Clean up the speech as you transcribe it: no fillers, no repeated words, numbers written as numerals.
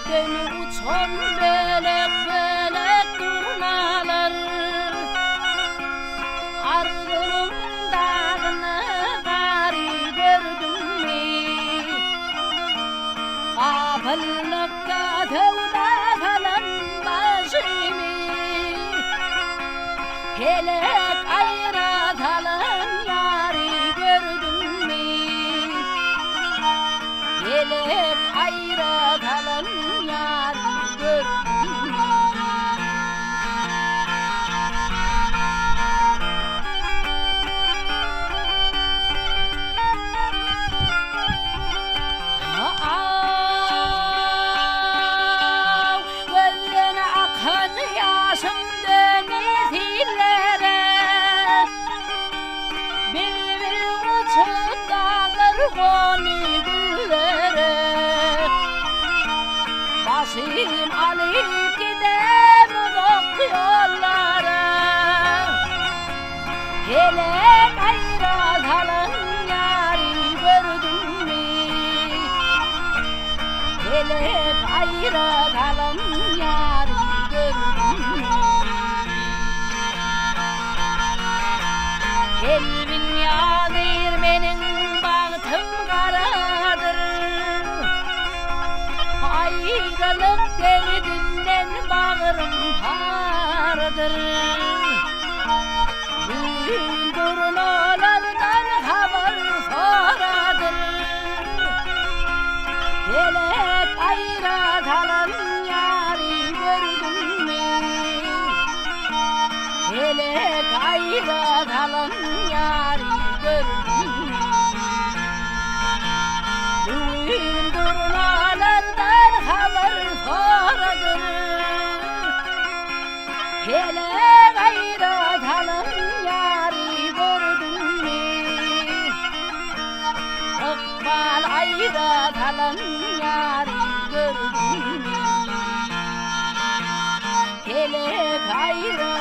Beni uçan belek belek turnalar Ardılım dağını gari gördüm mi Kapıllıkta tevda falan başımı Helek ayratalan yari gördüm mi Helek ayratalan yari gördüm mi Gözlerine akan yaşım denizlere Bil uçup dağlar konu güllere Başım alıp gidem uzak yollara Helek ayratalan yari gördüm mi Helek ayratalan yari gördüm mi Elbin yadır benim bahtım karadır Ayrılık derdinden bağrım pardır Gün durnalardan haber soradır Helek ayratalan yari gördüm mi Helek ayratalan yari gördüm mi Gün durnalardan haber soradır Helek ayratalan yari gördüm mi İkbal ayratalan yari gördüm mi Helek ayratalan